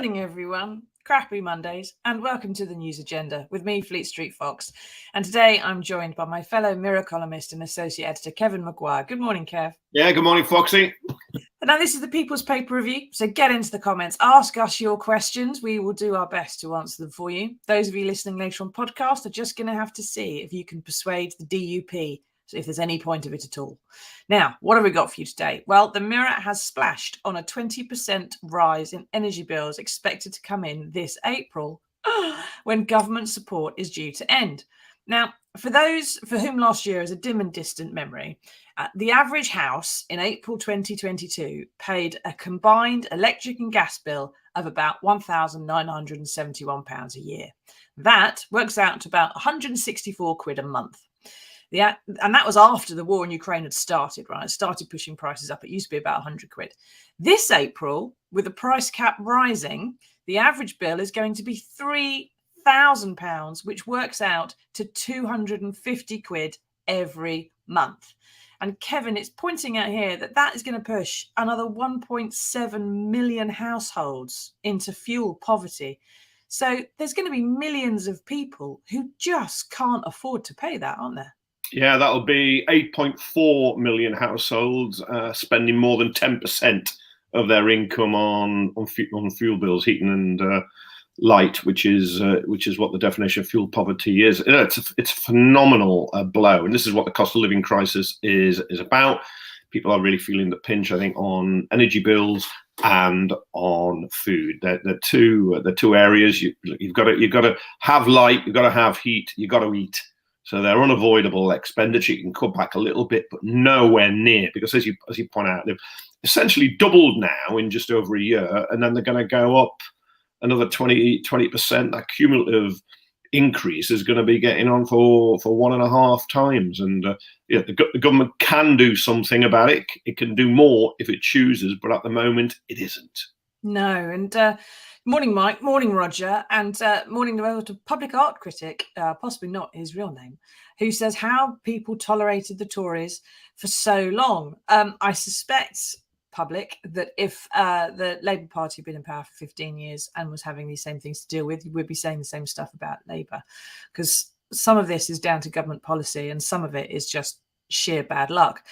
morning, everyone. Crappy Mondays, and welcome to the News Agenda with me, Fleet Street Fox. And today I'm joined by my fellow Mirror columnist and associate editor, Kevin Maguire. Good morning, Kev. Yeah, good morning, Foxy. Now, this is the People's Paper Review, so get into the comments. Ask us your questions. We will do our best to answer them for you. Those of you listening later on podcast are just going to have to see if you can persuade the DUP, so if there's any point of it at all. Now, what have we got for you today? Well, the Mirror has splashed on a 20% rise in energy bills expected to come in this April when government support is due to end. Now, for those for whom last year is a dim and distant memory, the average house in April 2022 paid a combined electric and gas bill of about £1,971 a year. That works out to about 164 quid a month. And that was after the war in Ukraine had started, right? It started pushing prices up. It used to be about 100 quid. This April, with the price cap rising, the average bill is going to be £3,000, which works out to 250 quid every month. And Kevin, it's pointing out here that that is going to push another 1.7 million households into fuel poverty. So there's going to be millions of people who just can't afford to pay that, aren't there? Yeah, that'll be 8.4 million households spending more than 10% of their income on fuel bills, heating and light, which is what the definition of fuel poverty is. It's a phenomenal blow, and this is what the cost of living crisis is about. People are really feeling the pinch, I think, on energy bills and on food. They're two areas. You've got to have light, you've got to have heat, you've got to eat. So they're unavoidable expenditure. You can cut back a little bit, but nowhere near, because as you point out, they've essentially doubled now in just over a year, and then they're going to go up another 20%. That cumulative increase is going to be getting on for 1.5 times. And the government can do something about it. It can do more if it chooses, but at the moment it isn't. No. And morning, Mike. Morning, Roger. And morning to public art critic, possibly not his real name, who says how people tolerated the Tories for so long. I suspect, public, that if the Labour Party had been in power for 15 years and was having these same things to deal with, you would be saying the same stuff about Labour, because some of this is down to government policy and some of it is just sheer bad luck.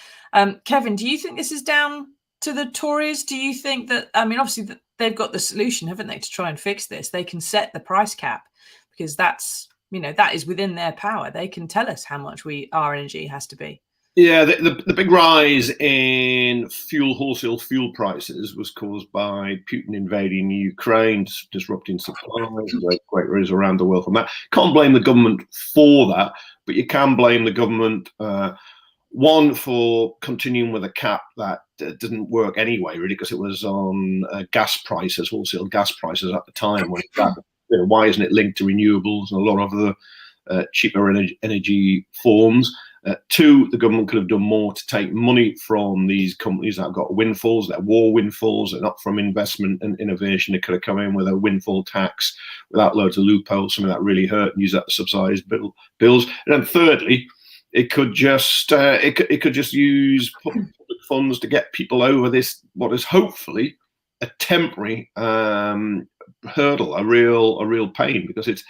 Kevin, do you think this is down to the Tories? Do you think that, I mean, obviously they've got the solution, haven't they, to try and fix this? They can set the price cap, because that's, that is within their power. They can tell us how much our energy has to be. Yeah, the big rise in wholesale fuel prices was caused by Putin invading Ukraine, disrupting supplies, great rise around the world from that. Can't blame the government for that, but you can blame the government, one, for continuing with a cap that didn't work anyway, really, because it was on gas prices, wholesale gas prices at the time. Why isn't it linked to renewables and a lot of other cheaper energy forms? Two, the government could have done more to take money from these companies that have got windfalls. They're war windfalls. They're not from investment and innovation. They could have come in with a windfall tax without loads of loopholes, something that really hurt, and use that to subsidise bills. And then thirdly, it could just use public funds to get people over this, what is hopefully a temporary hurdle, a real pain, because it's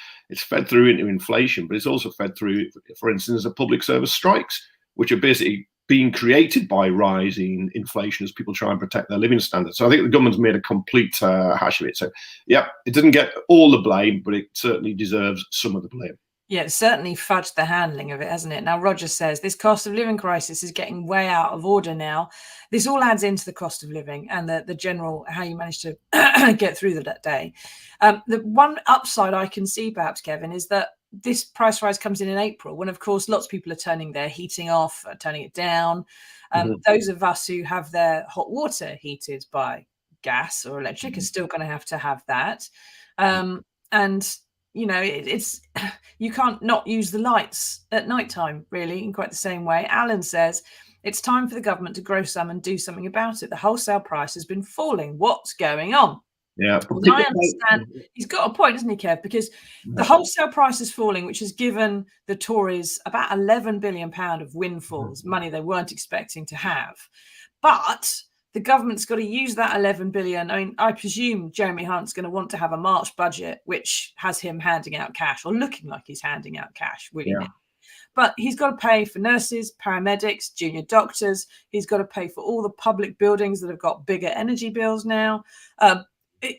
fed through into inflation, but it's also fed through, for instance, the public service strikes, which are basically being created by rising inflation as people try and protect their living standards. So I think the government's made a complete hash of it. So yeah, it didn't get all the blame, but it certainly deserves some of the blame. Yeah, it's certainly fudged the handling of it, hasn't it? Now, Roger says this cost of living crisis is getting way out of order now. This all adds into the cost of living and the general, how you manage to get through that day. The one upside I can see, perhaps, Kevin, is that this price rise comes in April, when, of course, lots of people are turning their heating off, turning it down. Those of us who have their hot water heated by gas or electric are still going to have that. And it's you can't not use the lights at nighttime, really, in quite the same way. Alan says it's time for the government to grow some and do something about it. The wholesale price has been falling. What's going on? Yeah, well, I understand he's got a point, doesn't he, Kev? Because the wholesale price is falling, which has given the Tories about £11 billion of windfalls, money they weren't expecting to have. But the government's got to use that 11 billion. I mean, I presume Jeremy Hunt's going to want to have a March budget, which has him handing out cash or looking like he's handing out cash, willy-nilly. But he's got to pay for nurses, paramedics, junior doctors. He's got to pay for all the public buildings that have got bigger energy bills now.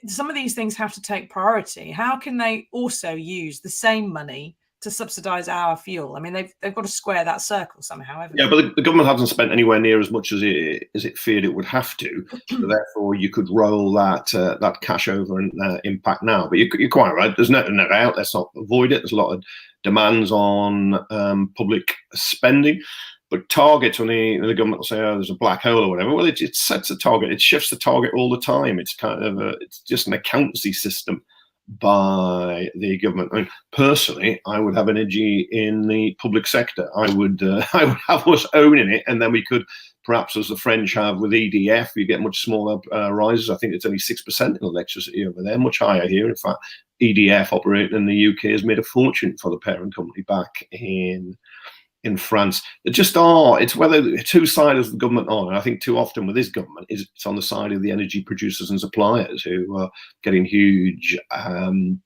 Some of these things have to take priority. How can they also use the same money to subsidise our fuel? I mean, they've got to square that circle somehow, haven't they? But the government hasn't spent anywhere near as much as it feared it would have to. So therefore, you could roll that cash over and impact now. But you're quite right. There's no doubt. Let's not avoid it. There's a lot of demands on public spending. But targets, when the government will say, "Oh, there's a black hole" or whatever, well, it sets a target. It shifts the target all the time. It's kind of it's just an accountancy system by the government. I mean, personally, I would have energy in the public sector. I would have us owning it, and then we could perhaps, as the French have with EDF, you get much smaller rises. I think it's only 6% in electricity over there, much higher here. In fact, EDF operating in the UK has made a fortune for the parent company back in France. It just it's whether two sides of the government are. And I think too often with this government it's on the side of the energy producers and suppliers who are getting huge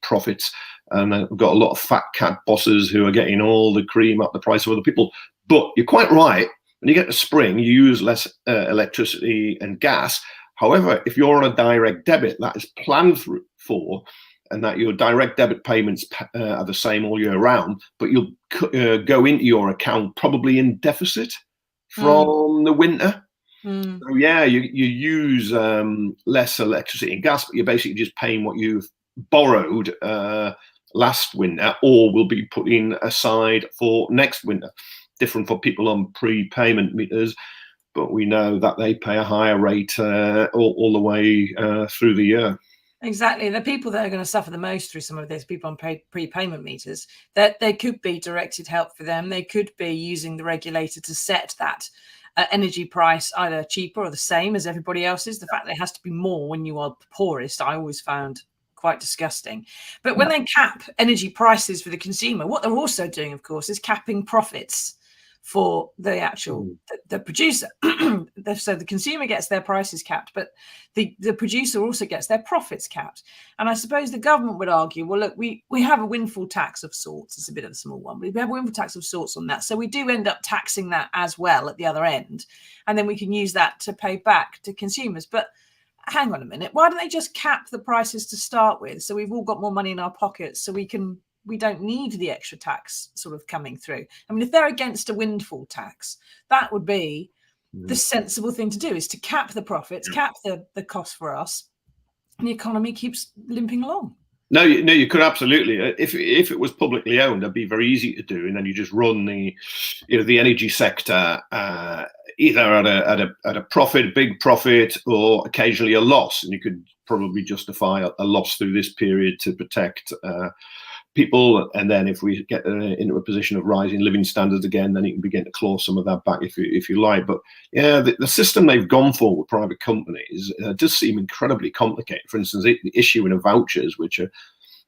profits, and we've got a lot of fat cat bosses who are getting all the cream at the price of other people. But you're quite right. When you get to spring, you use less electricity and gas. However, if you're on a direct debit that is planned for, and that your direct debit payments are the same all year round, but you'll go into your account probably in deficit from the winter. So yeah, you use less electricity and gas, but you're basically just paying what you've borrowed last winter or will be putting aside for next winter. Different for people on prepayment meters, but we know that they pay a higher rate all the way through the year. Exactly. The people that are going to suffer the most through some of this, people on prepayment meters, that there could be directed help for them. They could be using the regulator to set that energy price either cheaper or the same as everybody else's. The fact that it has to be more when you are poorest, I always found quite disgusting. But when they cap energy prices for the consumer, what they're also doing, of course, is capping profits for the actual the producer. So the consumer gets their prices capped, but the producer also gets their profits capped. And I suppose the government would argue, well, look, we have a windfall tax of sorts. It's a bit of a small one, but we have a windfall tax of sorts on that. So we do end up taxing that as well at the other end. And then we can use that to pay back to consumers. But hang on a minute, why don't they just cap the prices to start with? So we've all got more money in our pockets, so we don't need the extra tax sort of coming through. I mean, if they're against a windfall tax, that would be the sensible thing to do, is to cap the profits, cap the cost for us, and the economy keeps limping along. No, you could absolutely. If it was publicly owned, that'd be very easy to do, and then you just run the energy sector either at a profit, big profit, or occasionally a loss, and you could probably justify a loss through this period to protect people. And then if we get into a position of rising living standards again, then you can begin to claw some of that back if you like. But yeah, the system they've gone for with private companies does seem incredibly complicated. For instance, the issuing of vouchers, which are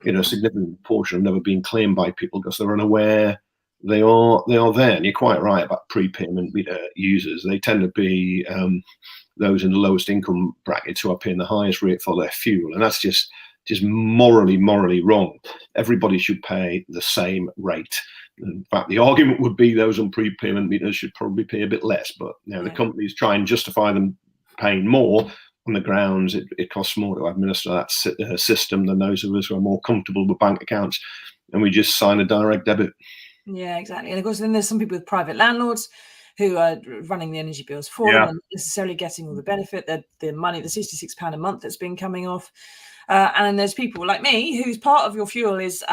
a significant portion have never been claimed by people because they're unaware they are there. And you're quite right about prepayment users. They tend to be those in the lowest income brackets who are paying the highest rate for their fuel, and that's just morally wrong. Everybody should pay the same rate. In fact, the argument would be those on prepayment meters should probably pay a bit less, but the companies try and justify them paying more on the grounds it costs more to administer that system than those of us who are more comfortable with bank accounts, and we just sign a direct debit. Yeah, exactly. And of course, then there's some people with private landlords who are running the energy bills for them and necessarily getting all the benefit, the money, the £66 a month that's been coming off. And then there's people like me whose part of your fuel is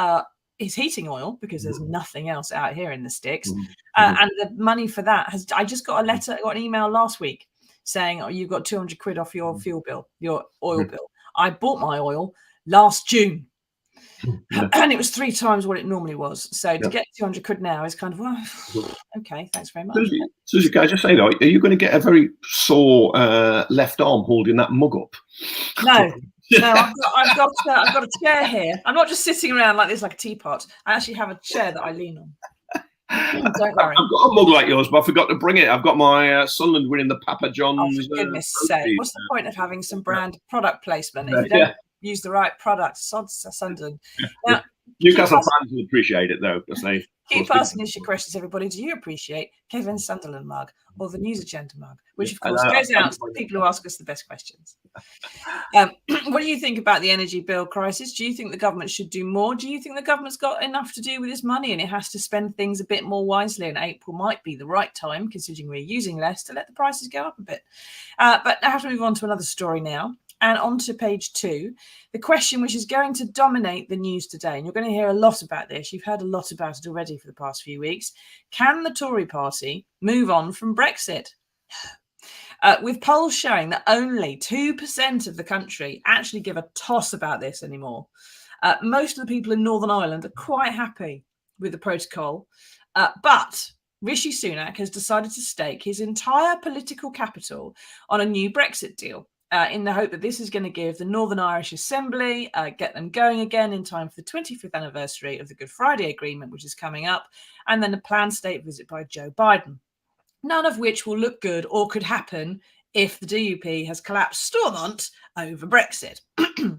heating oil, because there's nothing else out here in the sticks. And the money for that I just got an email last week saying, oh, you've got 200 quid off your fuel bill, your oil bill. I bought my oil last June. And it was 3 times what it normally was. So to get 200 quid now is kind of, well, okay, thanks very much. Susie, can I just say though, are you going to get a very sore left arm holding that mug up? No, I've got a chair here. I'm not just sitting around like this like a teapot. I actually have a chair that I lean on. Don't worry. I've got a mug like yours, but I forgot to bring it. I've got my Sunderland winning the Papa John's. For goodness sake, what's the point of having some brand product placement if you don't use the right product? Sunderland. Now, Newcastle fans will appreciate it though, because they keep asking us your questions, everybody. Do you appreciate Kevin's Sunderland mug or the News Agenda mug, which of course goes out to the people who ask us the best questions? What do you think about the energy bill crisis? Do you think the government should do more? Do you think the government's got enough to do with this money and it has to spend things a bit more wisely, and April might be the right time, considering we're using less, to let the prices go up a bit? But I have to move on to another story now. And on to page 2, the question which is going to dominate the news today, and you're going to hear a lot about this. You've heard a lot about it already for the past few weeks. Can the Tory party move on from Brexit? With polls showing that only 2% of the country actually give a toss about this anymore. Most of the people in Northern Ireland are quite happy with the protocol, but Rishi Sunak has decided to stake his entire political capital on a new Brexit deal. In the hope that this is going to give the Northern Irish Assembly, get them going again in time for the 25th anniversary of the Good Friday Agreement, which is coming up, and then a planned state visit by Joe Biden. None of which will look good or could happen if the DUP has collapsed Stormont over Brexit.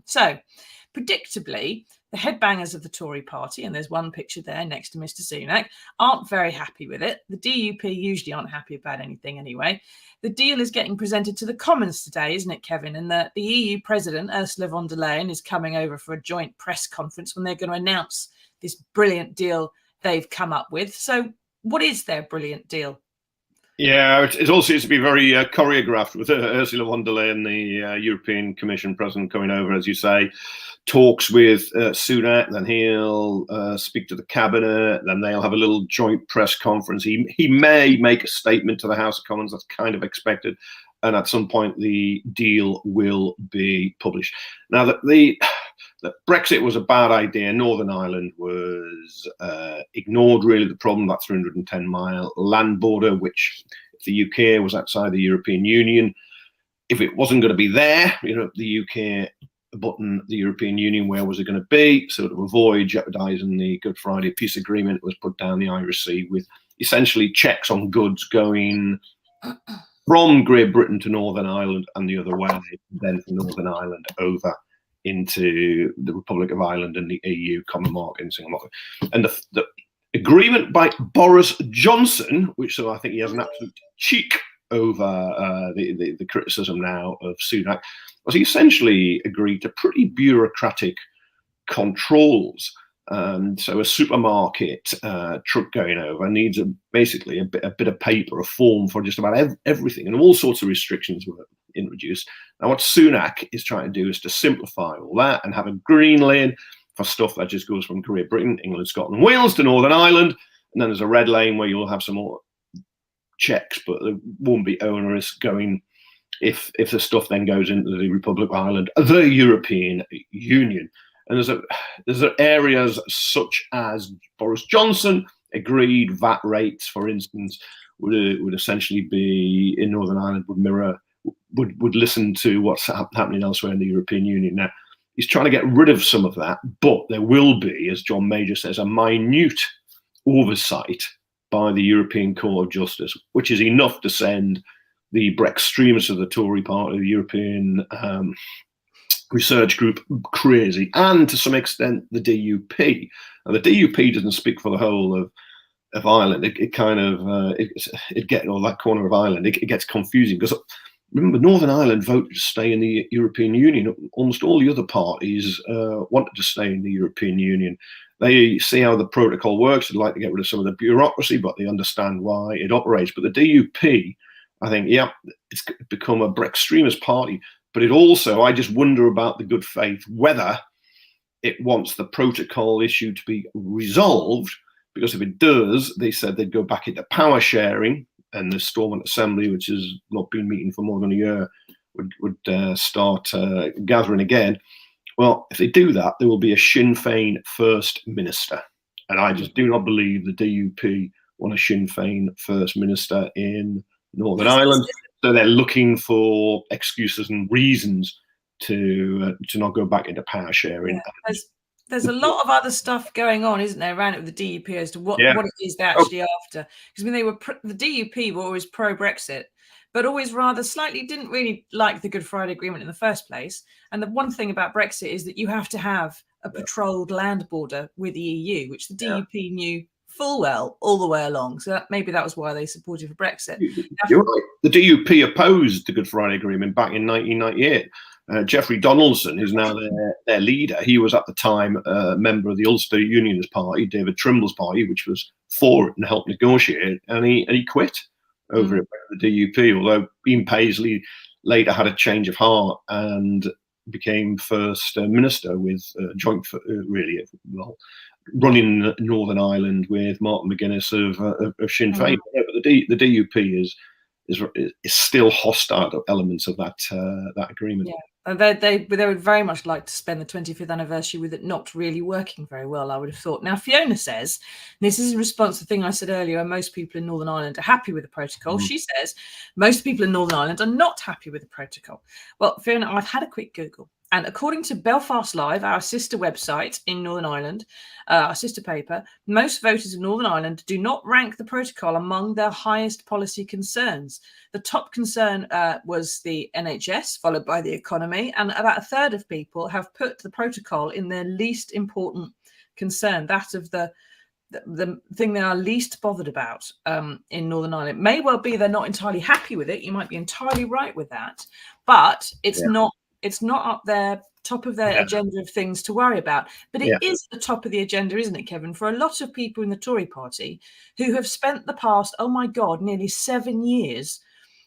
So, predictably, the headbangers of the Tory party, and there's one picture there next to Mr. Sunak, aren't very happy with it. The DUP usually aren't happy about anything anyway. The deal is getting presented to the Commons today, isn't it, Kevin? And the EU President, Ursula von der Leyen, is coming over for a joint press conference when they're going to announce this brilliant deal they've come up with. So what is their brilliant deal? Yeah, it all seems to be very choreographed, with Ursula von der Leyen, the European Commission president, coming over, as you say, talks with Sunak, then he'll speak to the cabinet, then they'll have a little joint press conference. He may make a statement to the House of Commons, that's kind of expected, and at some point the deal will be published. Now, the Brexit was a bad idea. Northern Ireland was ignored, really, the problem, that 310-mile land border, which if the UK was outside the European Union, if it wasn't going to be there, the UK button, the European Union, where was it going to be? So to avoid jeopardising the Good Friday peace agreement, it was put down the Irish Sea with essentially checks on goods going from Great Britain to Northern Ireland and the other way, then from Northern Ireland over into the Republic of Ireland and the EU common market and single market. And the agreement by Boris Johnson, which, so I think he has an absolute cheek over the criticism now of Sunak, was he essentially agreed to pretty bureaucratic controls. So a supermarket truck going over needs basically a bit of paper, a form for just about everything, and all sorts of restrictions were introduced. Now what Sunak is trying to do is to simplify all that and have a green lane for stuff that just goes from Great Britain, England, Scotland, Wales to Northern Ireland, and then there's a red lane where you'll have some more checks, but there won't be onerous going if the stuff then goes into the Republic of Ireland, the European Union. And there's areas such as Boris Johnson agreed VAT rates, for instance, would essentially be in Northern Ireland, would listen to what's happening elsewhere in the European Union. Now, he's trying to get rid of some of that, but there will be, as John Major says, a minute oversight by the European Court of Justice, which is enough to send the extremists of the Tory party, the European research group, crazy, and to some extent the DUP. And the DUP doesn't speak for the whole of Ireland. It kind of it gets, or that corner of Ireland, it gets confusing because remember, Northern Ireland voted to stay in the European Union. Almost all the other parties wanted to stay in the European Union. They see how the protocol works. They'd like to get rid of some of the bureaucracy, but they understand why it operates. But the DUP, I think, yeah, it's become a extremist party. But it also, I just wonder about the good faith, whether it wants the protocol issue to be resolved, because if it does, they said they'd go back into power sharing, and the Stormont Assembly, which has not been meeting for more than a year, would start gathering again. Well, if they do that, there will be a Sinn Féin First Minister. And I just do not believe the DUP want a Sinn Féin First Minister in Northern Ireland. So they're looking for excuses and reasons to not go back into power sharing. Yeah. There's a lot of other stuff going on, isn't there, around it with the DUP as to what it is they're Oh, actually after. Because I mean, the DUP were always pro-Brexit, but always rather slightly didn't really like the Good Friday Agreement in the first place. And the one thing about Brexit is that you have to have a patrolled land border with the EU, which the DUP knew full well all the way along. So maybe that was why they supported for Brexit. You're right. The DUP opposed the Good Friday Agreement back in 1998. Geoffrey Donaldson, who's now their leader, he was at the time a member of the Ulster Unionist Party, David Trimble's party, which was for it and helped negotiate, and he quit over it, the DUP, although Ian Paisley later had a change of heart and became First Minister with running Northern Ireland with Martin McGuinness of Sinn Féin. Yeah, but the DUP is still hostile to elements of that agreement. Yeah. And they would very much like to spend the 25th anniversary with it not really working very well, I would have thought. Now, Fiona says, and this is in response to the thing I said earlier, most people in Northern Ireland are happy with the protocol. She says, most people in Northern Ireland are not happy with the protocol. Well, Fiona, I've had a quick Google. And according to Belfast Live, our sister website in Northern Ireland, our sister paper, most voters in Northern Ireland do not rank the protocol among their highest policy concerns. The top concern was the NHS, followed by the economy, and about a third of people have put the protocol in their least important concern, that of the thing they are least bothered about in Northern Ireland. It may well be they're not entirely happy with it. You might be entirely right with that, but it's not up there, top of their agenda of things to worry about. But it is the top of the agenda, isn't it, Kevin, for a lot of people in the Tory party who have spent the past, oh my God, nearly 7 years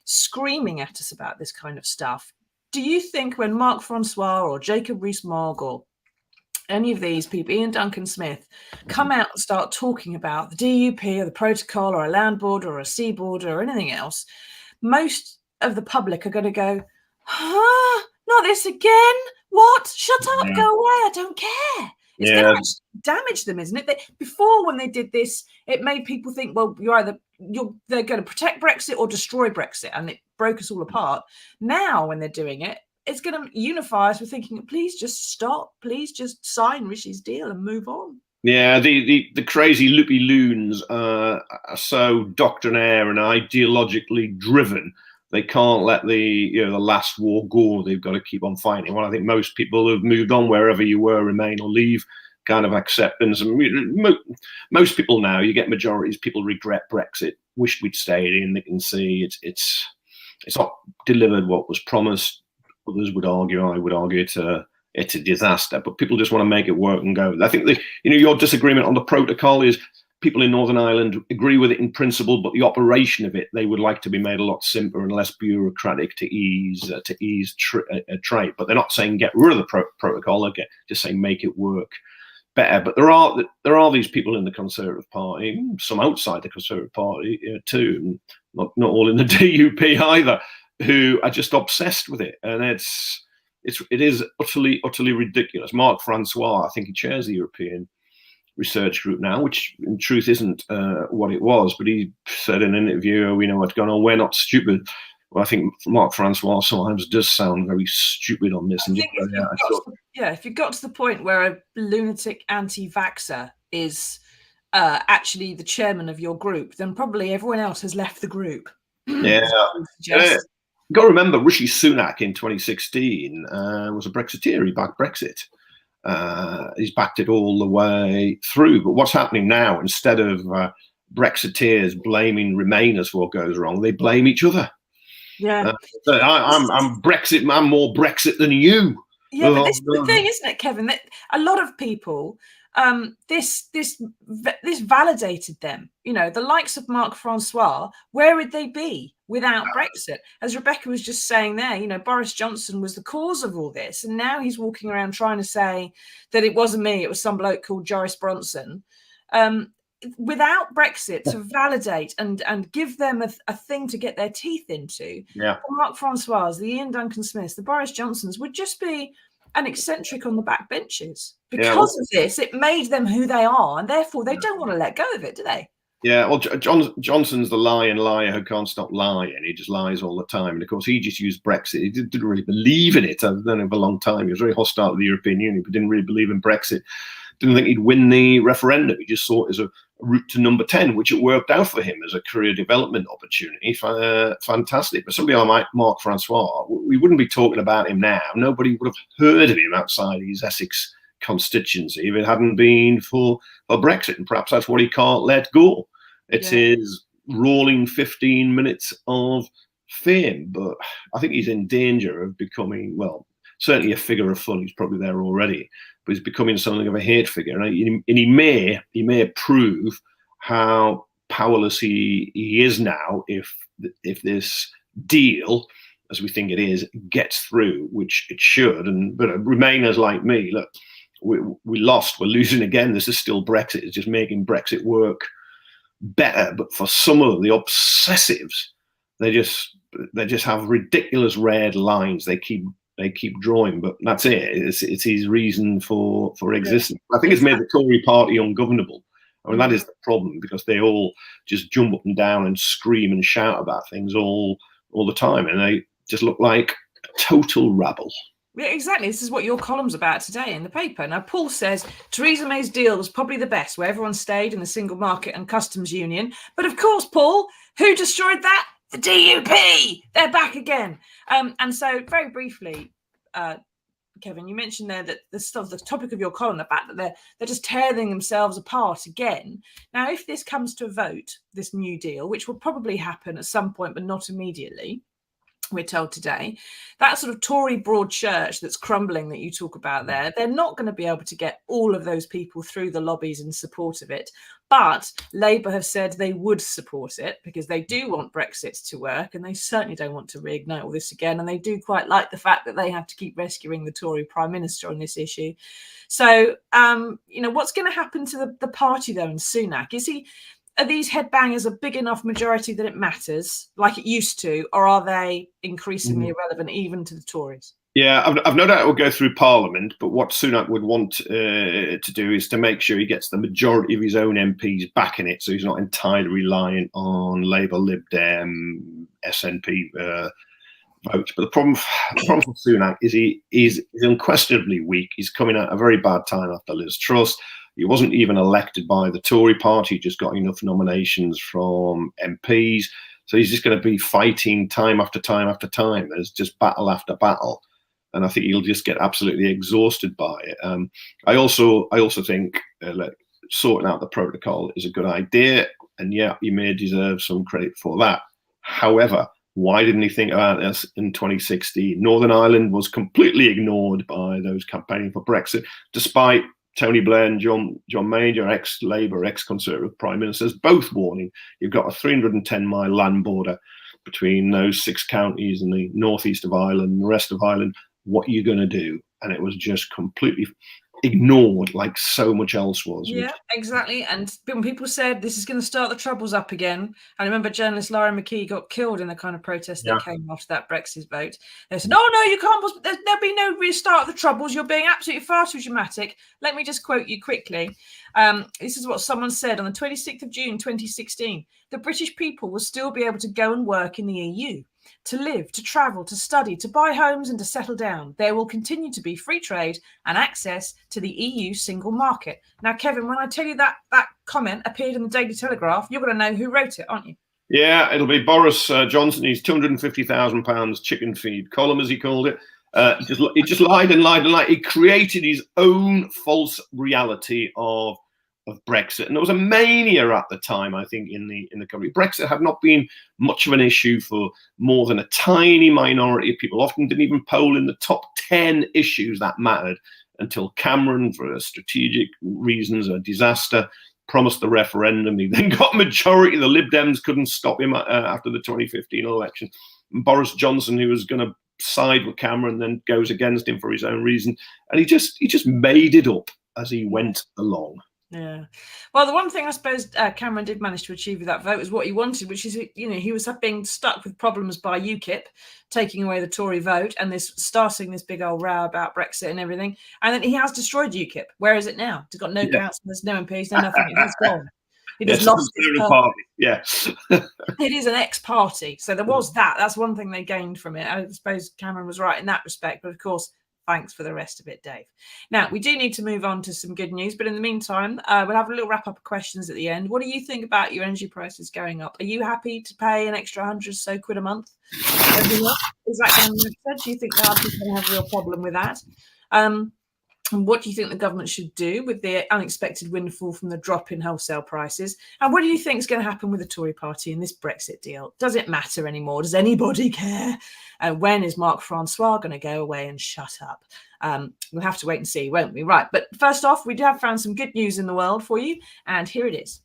screaming at us about this kind of stuff. Do you think when Mark Francois or Jacob Rees-Mogg or any of these people, Ian Duncan Smith, come out and start talking about the DUP or the protocol or a land border or a sea border or anything else, most of the public are going to go, not this again. What? Shut up, go away. I don't care. It's going to actually damage them, isn't it? Before, when they did this, it made people think, well, they're going to protect Brexit or destroy Brexit, and it broke us all apart. Now, when they're doing it, it's going to unify us. We're thinking, please just stop. Please just sign Rishi's deal and move on. Yeah, the crazy loopy loons are so doctrinaire and ideologically driven. They can't let the last war go. They've got to keep on fighting. Well, I think most people have moved on wherever you were, remain or leave kind of acceptance. And most people now, you get majorities, people regret Brexit, wish we'd stayed in. They can see it's not delivered what was promised. Others would argue, I would argue it's a disaster, but people just want to make it work and go. I think your disagreement on the protocol is people in Northern Ireland agree with it in principle, but the operation of it, they would like to be made a lot simpler and less bureaucratic to ease trade. But they're not saying get rid of the protocol. They're just saying make it work better. But there are these people in the Conservative Party, some outside the Conservative Party too, not all in the DUP either, who are just obsessed with it, and it is utterly ridiculous. Mark Francois, I think he chairs the European Research Group now, which in truth isn't what it was, but he said in an interview, we know what's going on, we're not stupid. Well, I think Mark Francois sometimes does sound very stupid on this. If you got to the point where a lunatic anti-vaxxer is actually the chairman of your group, then probably everyone else has left the group. Got to remember, Rishi Sunak in 2016 was a Brexiteer. He backed Brexit. He's backed it all the way through. But what's happening now, instead of Brexiteers blaming Remainers for what goes wrong, they blame each other. Yeah, I'm Brexit. I'm more Brexit than you. Yeah, but this is the thing, isn't it, Kevin? That a lot of people, this validated them. The likes of Mark Francois. Where would they be without Brexit? As Rebecca was just saying there, Boris Johnson was the cause of all this, and now he's walking around trying to say that it wasn't me, it was some bloke called Joris Bronson. Without Brexit to validate and give them a thing to get their teeth into, the Mark Francois, the Ian Duncan Smiths, the Boris Johnsons would just be an eccentric on the back benches. Because of this, it made them who they are, and therefore they don't want to let go of it, do they? Yeah, well, Johnson's the lying liar who can't stop lying. He just lies all the time. And of course, he just used Brexit. He didn't really believe in it. I've known him for a long time. He was very hostile to the European Union, but didn't really believe in Brexit. Didn't think he'd win the referendum. He just saw it as a route to number 10, which it worked out for him as a career development opportunity. Fantastic. But somebody like Mark Francois, we wouldn't be talking about him now. Nobody would have heard of him outside his Essex constituency if it hadn't been for Brexit. And perhaps that's what he can't let go. It's his rolling 15 minutes of fame. But I think he's in danger of becoming, well, certainly a figure of fun. He's probably there already, but he's becoming something of a hate figure. And he may prove how powerless he is now if this deal, as we think it is, gets through, which it should. But Remainers like me, look, we lost, we're losing again. This is still Brexit. It's just making Brexit work better. But for some of the obsessives, they just have ridiculous red lines they keep drawing, but that's it. It's his reason for existence. I think it's made the Tory party ungovernable. I mean, that is the problem, because they all just jump up and down and scream and shout about things all the time, and they just look like a total rabble. Yeah, exactly. This is what your column's about today in the paper. Now, Paul says Theresa May's deal was probably the best, where everyone stayed in the single market and customs union. But of course, Paul, who destroyed that? The DUP. They're back again. And so, very briefly, Kevin, you mentioned there that the topic of your column, the fact that they're just tearing themselves apart again. Now, if this comes to a vote, this new deal, which will probably happen at some point, but not immediately, we're told today, that sort of Tory broad church that's crumbling that you talk about there, they're not going to be able to get all of those people through the lobbies in support of it. But Labour have said they would support it because they do want Brexit to work, and they certainly don't want to reignite all this again. And they do quite like the fact that they have to keep rescuing the Tory Prime Minister on this issue. So, what's going to happen to the party, though, and Sunak? Are these headbangers a big enough majority that it matters, like it used to, or are they increasingly irrelevant even to the Tories? Yeah, I've no doubt it will go through Parliament, but what Sunak would want to do is to make sure he gets the majority of his own MPs back in it, so he's not entirely reliant on Labour, Lib Dem, SNP votes. But the problem for Sunak is he's unquestionably weak. He's coming at a very bad time after Liz Truss. He wasn't even elected by the Tory party, just got enough nominations from MPs. So he's just going to be fighting time after time after time. There's just battle after battle. And I think he'll just get absolutely exhausted by it. I also think sorting out the protocol is a good idea. And yeah, he may deserve some credit for that. However, why didn't he think about this in 2016? Northern Ireland was completely ignored by those campaigning for Brexit, despite Tony Blair and John Major, ex-Labour, ex-Conservative Prime Ministers, both warning you've got a 310-mile land border between those 6 counties in the northeast of Ireland and the rest of Ireland. What are you going to do? And it was just completely ignored, like so much else was. Yeah, exactly. And when people said this is going to start the Troubles up again, I remember journalist Laura McKee got killed in the kind of protest that came after that Brexit vote. They said, "Oh no, you can't. There'll be no restart of the Troubles. You're being absolutely far too dramatic." Let me just quote you quickly. This is what someone said on the 26th of June, 2016. The British people will still be able to go and work in the EU, to live, to travel, to study, to buy homes and to settle down. There will continue to be free trade and access to the EU single market. Now, Kevin, when I tell you that comment appeared in the Daily Telegraph, you're going to know who wrote it, aren't you? Yeah, it'll be Boris Johnson. His £250,000 chicken feed column, as he called it. He just lied and lied and lied. He created his own false reality of Brexit, and there was a mania at the time, I think, in the country. Brexit had not been much of an issue for more than a tiny minority of people. Often didn't even poll in the top 10 issues that mattered until Cameron, for strategic reasons, a disaster, promised the referendum. He then got majority. The Lib Dems couldn't stop him after the 2015 election. And Boris Johnson, who was going to side with Cameron, then goes against him for his own reason, and he just made it up as he went along. Yeah. Well, the one thing I suppose Cameron did manage to achieve with that vote is what he wanted, which is, he was being stuck with problems by UKIP taking away the Tory vote and starting this big old row about Brexit and everything. And then he has destroyed UKIP. Where is it now? It's got no councillors, no MPs, no nothing. It's gone. He Yes, just lost his party. Yeah. It is an ex-party, so there was that. That's one thing they gained from it. I suppose Cameron was right in that respect, but of course, thanks for the rest of it, Dave. Now, we do need to move on to some good news, but in the meantime, we'll have a little wrap-up of questions at the end. What do you think about your energy prices going up? Are you happy to pay an extra 100 or so quid a month every month? Is that going to matter? Do you think there are people going to have a real problem with that? And what do you think the government should do with the unexpected windfall from the drop in wholesale prices? And what do you think is going to happen with the Tory party in this Brexit deal? Does it matter anymore? Does anybody care? When is Mark Francois going to go away and shut up? We'll have to wait and see, won't we? Right. But first off, we have found some good news in the world for you. And here it is.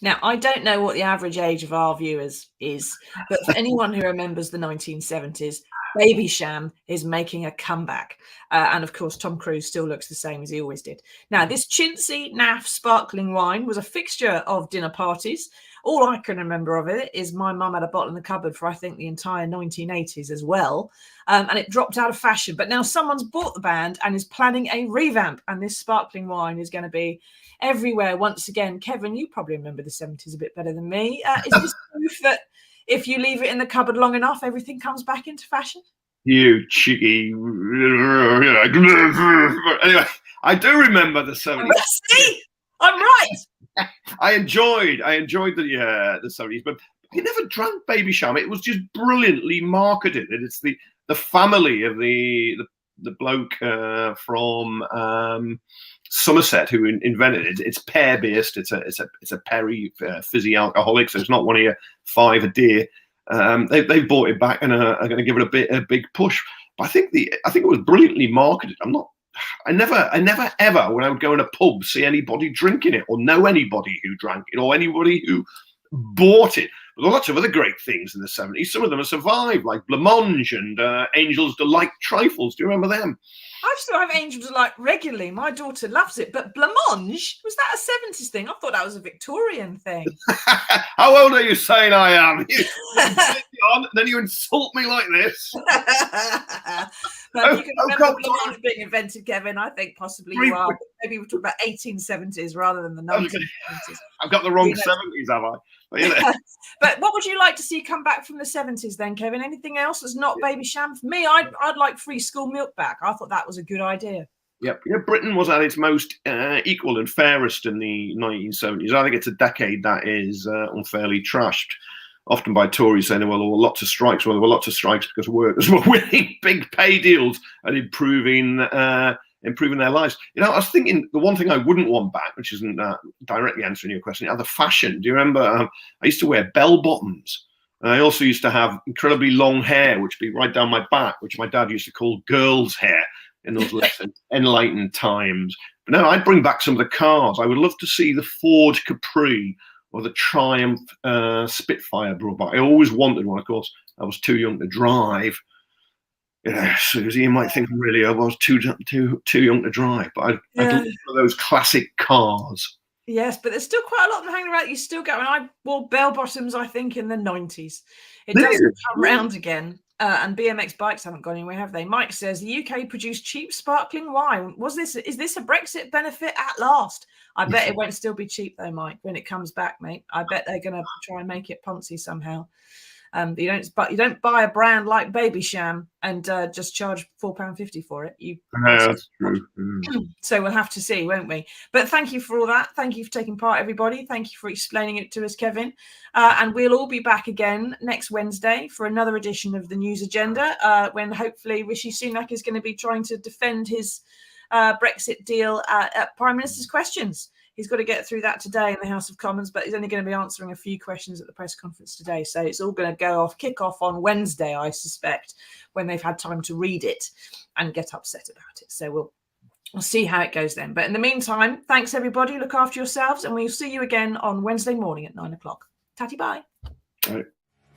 Now, I don't know what the average age of our viewers is, but for anyone who remembers the 1970s, Babycham is making a comeback. And of course, Tom Cruise still looks the same as he always did. Now, this chintzy, naff sparkling wine was a fixture of dinner parties. All I can remember of it is my mum had a bottle in the cupboard for, I think, the entire 1980s as well. And it dropped out of fashion. But now someone's bought the band and is planning a revamp. And this sparkling wine is going to be everywhere once again. Kevin, you probably remember the 70s a bit better than me. Is this proof that if you leave it in the cupboard long enough, everything comes back into fashion? You cheeky. Anyway, I do remember the 70s. See? I'm right. I enjoyed the 70s, but I never drank Babycham. It was just brilliantly marketed. It's the family of the bloke from Somerset who invented it. It's pear based. It's a Perry fizzy alcoholic, so it's not one of your 5 a day. They've bought it back and are going to give it a big push. But I think it was brilliantly marketed. I never ever, when I would go in a pub, see anybody drinking it or know anybody who drank it or anybody who bought it. There were lots of other great things in the 70s. Some of them have survived, like Blancmange and Angel's Delight trifles. Do you remember them? I still have Angel's Delight regularly. My daughter loves it. But Blancmange, was that a 70s thing? I thought that was a Victorian thing. How old are you saying I am? Then you insult me like this. But you can remember Blancmange being invented, Kevin. I think possibly you are. Maybe we're talking about 1870s rather than the 1970s. I've got the wrong 70s, have I? But what would you like to see come back from the 70s then, Kevin? Anything else that's not Babycham? For me, I'd like free school milk back. I thought that was a good idea. Yep. Britain was at its most equal and fairest in the 1970s. I think it's a decade that is unfairly trashed, often by Tories saying, well, there were lots of strikes. Well, there were lots of strikes because workers were winning big pay deals and improving their lives. I was thinking the one thing I wouldn't want back, which isn't directly answering your question, the fashion. Do you remember? I used to wear bell bottoms. I also used to have incredibly long hair, which would be right down my back, which my dad used to call girls' hair in those less enlightened times. But no, I'd bring back some of the cars. I would love to see the Ford Capri or the Triumph Spitfire brought back. I always wanted one. Of course, I was too young to drive. Susie, you might think really I was too young to drive, but I'd love one of those classic cars. Yes, but there's still quite a lot of them hanging around. You still go, and I wore bell bottoms, I think, in the 90s. It doesn't come round again. And BMX bikes haven't gone anywhere, have they? Mike says the UK produced cheap sparkling wine. Is this a Brexit benefit at last? I bet it won't still be cheap though, Mike, when it comes back, mate. I bet they're going to try and make it poncy somehow. You don't buy a brand like Babycham and just charge £4.50 for it. That's true. So we'll have to see, won't we? But thank you for all that. Thank you for taking part, everybody. Thank you for explaining it to us, Kevin. And we'll all be back again next Wednesday for another edition of the News Agenda, when hopefully Rishi Sunak is going to be trying to defend his Brexit deal at Prime Minister's questions. He's got to get through that today in the House of Commons, but he's only going to be answering a few questions at the press conference today. So it's all going to kick off on Wednesday, I suspect, when they've had time to read it and get upset about it. So we'll see how it goes then. But in the meantime, thanks, everybody. Look after yourselves, and we'll see you again on Wednesday morning at 9 o'clock. Tatty bye. All right.